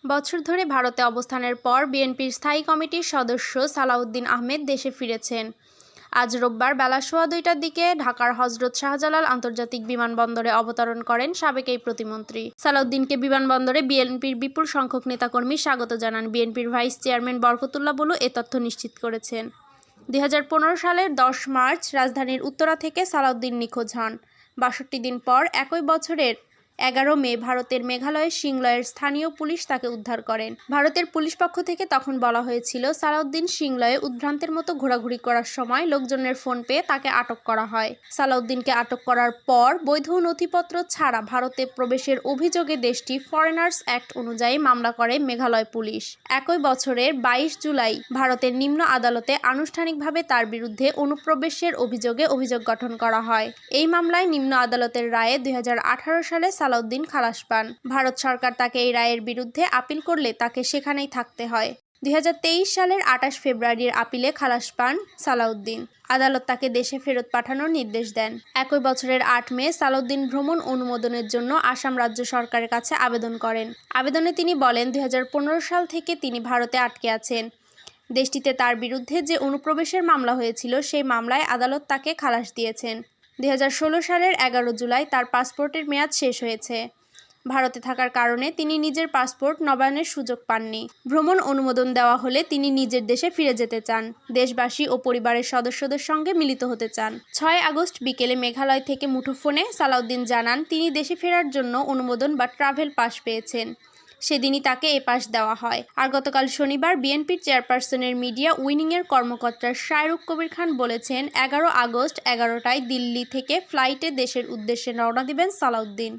বছর ধরে ভারতে অবস্থানের পর বিএনপির স্থায়ী কমিটির সদস্য সালাউদ্দিন আহমেদ দেশে ফিরেছেন। আজ রোববার বেলা 2:15টার দিকে ঢাকার হজরত শাহজালাল আন্তর্জাতিক বিমানবন্দরে অবতরণ করেন সাবেক এই প্রতিমন্ত্রী। সালাউদ্দিনকে বিমানবন্দরে বিএনপির বিপুল সংখ্যক নেতাকর্মী স্বাগত জানান। বিএনপির ভাইস চেয়ারম্যান বরকতুল্লাহ বুলু এ তথ্য নিশ্চিত করেছেন। 2015 সালের 10 মার্চ রাজধানীর উত্তরা থেকে সালাউদ্দিন নিখোঁজ হন। 62 দিন পর একই বছরের 11 মে ভারতের মেঘালয়ের সিংলয়ের স্থানীয় পুলিশ তাকে উদ্ধার করেন। ভারতের পুলিশ পক্ষ থেকে তখন বলা হয়েছিল, সালাউদ্দিন সিংলয়ে উদ্ভ্রান্তের মতো ঘোরাঘুরি করার সময় লোকজনের ফোন পেয়ে তাকে আটক করা হয়। সালাউদ্দিনকে আটক করার পর বৈধ নথিপত্র ছাড়া ভারতে প্রবেশের অভিযোগে দেশটি ফরেনার্স অ্যাক্ট অনুযায়ী মামলা করে মেঘালয় পুলিশ। একই বছরের 22 জুলাই ভারতের নিম্ন আদালতে আনুষ্ঠানিকভাবে তার বিরুদ্ধে অনুপ্রবেশের অভিযোগে অভিযোগ গঠন করা হয়। এই মামলায় নিম্ন আদালতের রায়ে 2018 সালে সালাউদ্দিন খালাস পান। ভারত সরকার তাকে এই রায়ের বিরুদ্ধে আপিল করলে তাকে সেখানেই থাকতে হয়। 2023 সালের 28 ফেব্রুয়ারির আপিলে খালাস পান সালাউদ্দিন। আদালত তাকে দেশে ফেরত পাঠানোর নির্দেশ দেন। একই বছরের 8 মে সালাউদ্দিন ভ্রমণ অনুমোদনের জন্য আসাম রাজ্য সরকারের কাছে আবেদন করেন। আবেদনে তিনি বলেন 2015 সাল থেকে তিনি ভারতে আটকে আছেন। দেশটিতে তার বিরুদ্ধে যে অনুপ্রবেশের মামলা হয়েছিল সেই মামলায় আদালত তাকে খালাস দিয়েছেন। 2016 সালের 11 জুলাই তার পাসপোর্টের মেয়াদ শেষ হয়েছে। ভারতে থাকার কারণে তিনি নিজের পাসপোর্ট নবায়নের সুযোগ পাননি। ভ্রমণ অনুমোদন দেওয়া হলে তিনি নিজের দেশে ফিরে যেতে চান। দেশবাসী ও পরিবারের সদস্যদের সঙ্গে মিলিত হতে চান। 6 আগস্ট বিকেলে মেঘালয় থেকে মুঠোফোনে সালাউদ্দিন জানান তিনি দেশে ফেরার জন্য অনুমোদন বা ট্রাভেল পাস পেয়েছেন। সেদিনই তাকে এ পাস দেওয়া হয়। আর গতকাল শনিবার বিএনপির চেয়ারপারসনের মিডিয়া উইংয়ের কর্মকর্তা শায়রুখ কবির খান বলেছেন, 11 আগস্ট 11টায় দিল্লি থেকে ফ্লাইটে দেশের উদ্দেশ্যে রওনা দিবেন সালাউদ্দিন।